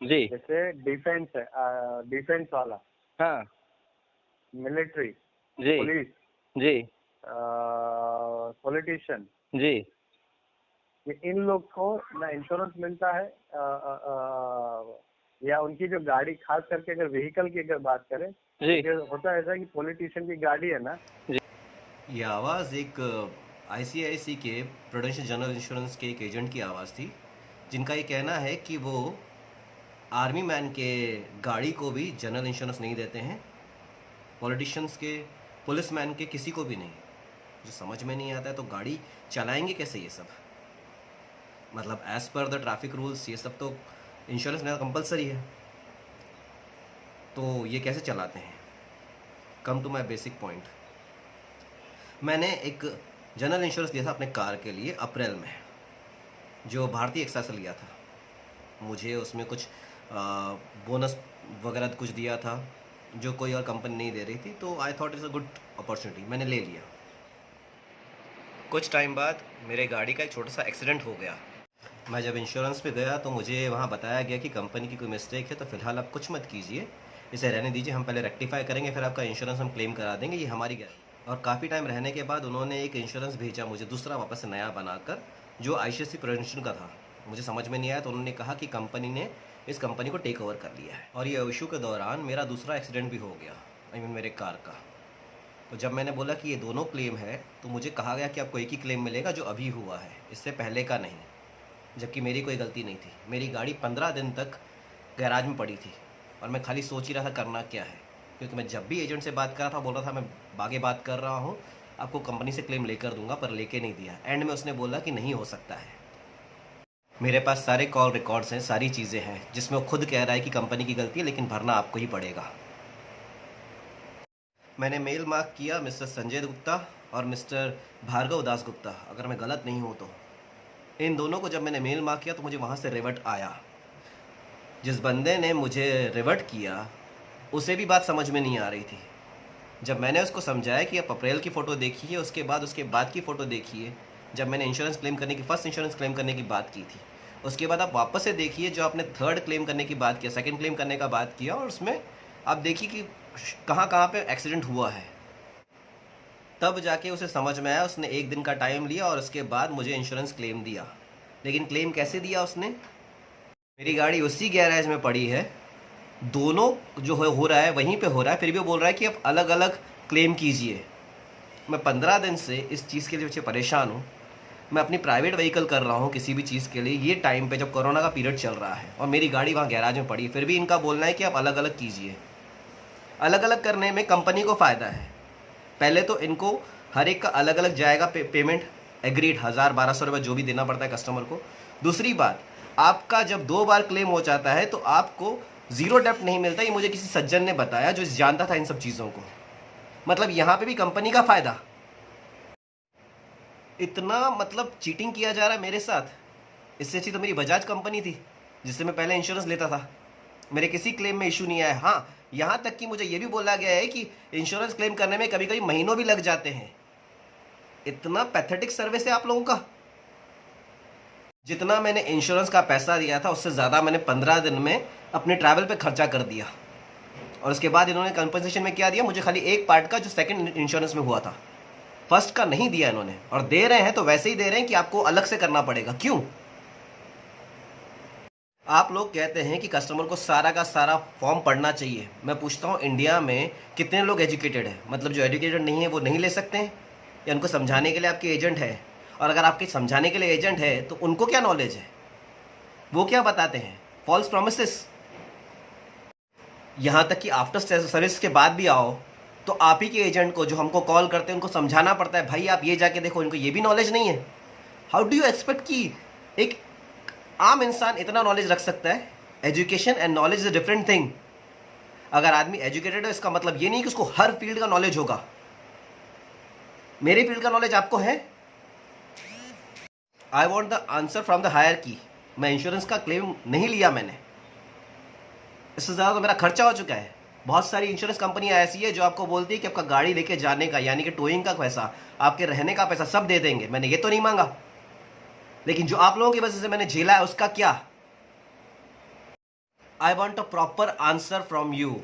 जी जैसे डिफेंस है, डिफेंस वाला, हाँ मिलिट्री, जी पुलिस, जी पॉलिटिशियन, जी ये इन लोग को ना इंश्योरेंस मिलता है, या उनकी जो गाड़ी, खास करके अगर व्हीकल की अगर बात करें, जी तो होता है ऐसा कि पॉलिटिशियन की गाड़ी है ना, ये आवाज़ एक आईसीआईसी के प्रूडेंशियल जनरल इंश्योरेंस के एक एजेंट की आवाज़ थी, जिनका ये कहना है कि वो आर्मी मैन के गाड़ी को भी जनरल इंश्योरेंस नहीं देते हैं, पॉलिटिशियंस के, पुलिस मैन के, किसी को भी नहीं। जो समझ में नहीं आता है तो गाड़ी चलाएंगे कैसे ये सब? मतलब as per the traffic rules ये सब तो इंश्योरेंस लेना कंपलसरी है, तो ये कैसे चलाते हैं? Come to my basic point. मैंने एक जनरल इंश्योरेंस लिया था अपने कार के लिए अप्रैल में, जो भारतीय एक्सा से लिया था। मुझे उसमें कुछ बोनस वगैरह कुछ दिया था जो कोई और कंपनी नहीं दे रही थी, तो I thought is a good opportunity, मैंने ले लिया। कुछ टाइम बाद मेरे गाड़ी का एक छोटा सा एक्सीडेंट हो गया। मैं जब इंश्योरेंस पे गया तो मुझे वहाँ बताया गया कि कंपनी की कोई मिस्टेक है तो फ़िलहाल आप कुछ मत कीजिए, इसे रहने दीजिए, हम पहले रेक्टिफाई करेंगे, फिर आपका इंश्योरेंस हम क्लेम करा देंगे, ये हमारी गारंटी। और काफ़ी टाइम रहने के बाद उन्होंने एक इंश्योरेंस भेजा मुझे दूसरा वापस से नया बनाकर, जो आईसीआईसी प्रूडेंशियल का था। मुझे समझ में नहीं आया तो उन्होंने कहा कि कंपनी ने इस कंपनी को टेक ओवर कर लिया है। और ये इशू के दौरान मेरा दूसरा एक्सीडेंट भी हो गया, आई मीन मेरे कार का। तो जब मैंने बोला कि ये दोनों क्लेम है तो मुझे कहा गया कि आपको एक ही क्लेम मिलेगा जो अभी हुआ है, इससे पहले का नहीं। जबकि मेरी कोई गलती नहीं थी। मेरी गाड़ी 15 दिन तक गैराज में पड़ी थी और मैं खाली सोच ही रहा था करना क्या है, क्योंकि मैं जब भी एजेंट से बात कर रहा था बोल रहा था मैं आगे बात कर रहा हूँ, आपको कंपनी से क्लेम लेकर दूंगा, पर लेके नहीं दिया। एंड में उसने बोला कि नहीं हो सकता है। मेरे पास सारे कॉल रिकॉर्ड्स हैं, सारी चीज़ें हैं, जिसमें वो खुद कह रहा है कि कंपनी की गलती है लेकिन भरना आपको ही पड़ेगा। मैंने मेल मार्क किया मिस्टर संजय गुप्ता और मिस्टर भार्गव दास गुप्ता, अगर मैं गलत नहीं हूँ तो। इन दोनों को जब मैंने मेल मार्क किया तो मुझे वहाँ से रिवर्ट आया। जिस बंदे ने मुझे रिवर्ट किया उसे भी बात समझ में नहीं आ रही थी। जब मैंने उसको समझाया कि आप अप्रैल की फ़ोटो देखिए, उसके बाद की फ़ोटो देखिए, जब मैंने इंश्योरेंस क्लेम करने की फर्स्ट इंश्योरेंस क्लेम करने की बात की थी, उसके बाद आप वापस से देखिए जो आपने थर्ड क्लेम करने की बात किया, सेकंड क्लेम करने का बात किया, और उसमें आप देखिए कि कहाँ कहाँ पे एक्सीडेंट हुआ है। तब जाके उसे समझ में आया। उसने एक दिन का टाइम लिया और उसके बाद मुझे इंश्योरेंस क्लेम दिया। लेकिन क्लेम कैसे दिया उसने? मेरी गाड़ी उसी गैरेज में पड़ी है, दोनों जो हो रहा है वहीं पे हो रहा है, फिर भी वो बोल रहा है कि आप अलग अलग क्लेम कीजिए। मैं 15 दिन से इस चीज़ के लिए परेशान हूँ। मैं अपनी प्राइवेट व्हीकल कर रहा हूँ किसी भी चीज़ के लिए, ये टाइम पे जब कोरोना का पीरियड चल रहा है और मेरी गाड़ी वहाँ गैराज में पड़ी है, फिर भी इनका बोलना है कि आप अलग अलग कीजिए। अलग अलग करने में कंपनी को फ़ायदा है। पहले तो इनको हर एक का अलग अलग जाएगा पेमेंट, एग्रीड 1000-1200 रुपये जो भी देना पड़ता है कस्टमर को। दूसरी बात, आपका जब 2 बार क्लेम हो जाता है तो आपको ज़ीरो डेप्ट नहीं मिलता। ये मुझे किसी सज्जन ने बताया जो जानता था इन सब चीज़ों को। मतलब यहाँ पे भी कंपनी का फ़ायदा। इतना मतलब चीटिंग किया जा रहा है मेरे साथ। इससे अच्छी तो मेरी बजाज कंपनी थी जिससे मैं पहले इंश्योरेंस लेता था, मेरे किसी क्लेम में इशू नहीं आया। हाँ, यहाँ तक कि मुझे ये भी बोला गया है कि इंश्योरेंस क्लेम करने में कभी कभी महीनों भी लग जाते हैं। इतना पैथेटिक सर्विस है आप लोगों का। जितना मैंने इंश्योरेंस का पैसा दिया था उससे ज़्यादा मैंने 15 दिन में अपने ट्रैवल पे खर्चा कर दिया। और उसके बाद इन्होंने कंपनसेशन में क्या दिया मुझे? खाली एक पार्ट का जो सेकंड इंश्योरेंस में हुआ था, फर्स्ट का नहीं दिया इन्होंने। और दे रहे हैं तो वैसे ही दे रहे हैं कि आपको अलग से करना पड़ेगा। क्यों? आप लोग कहते हैं कि कस्टमर को सारा का सारा फॉर्म पढ़ना चाहिए। मैं पूछता हूँ, इंडिया में कितने लोग एजुकेटेड हैं? मतलब जो एजुकेटेड नहीं है वो नहीं ले सकते हैं, या उनको समझाने के लिए आपके एजेंट है? और अगर आपके समझाने के लिए एजेंट है तो उनको क्या नॉलेज है? वो क्या बताते हैं? False promises. यहाँ तक कि आफ्टर सर्विस के बाद भी आओ तो आप ही के एजेंट को जो हमको कॉल करते हैं उनको समझाना पड़ता है, भाई आप ये जाके देखो। इनको ये भी नॉलेज नहीं है। हाउ डू यू एक्सपेक्ट कि एक आम इंसान इतना नॉलेज रख सकता है? Education and knowledge is a different thing. अगर आदमी एजुकेटेड है इसका मतलब ये नहीं कि उसको हर फील्ड का नॉलेज होगा। मेरे फील्ड का नॉलेज आपको है? I want the answer from the higher की। मैं इंश्योरेंस का क्लेम नहीं लिया मैंने, इससे ज़्यादा तो मेरा खर्चा हो चुका है। बहुत सारी इंश्योरेंस कंपनियां ऐसी है जो आपको बोलती है कि आपका गाड़ी लेके जाने का यानी कि टोइंग का पैसा, आपके रहने का पैसा सब दे देंगे। मैंने ये तो नहीं मांगा, लेकिन जो आप लोगों की वजह से मैंने झेला है उसका क्या? I want a proper answer from you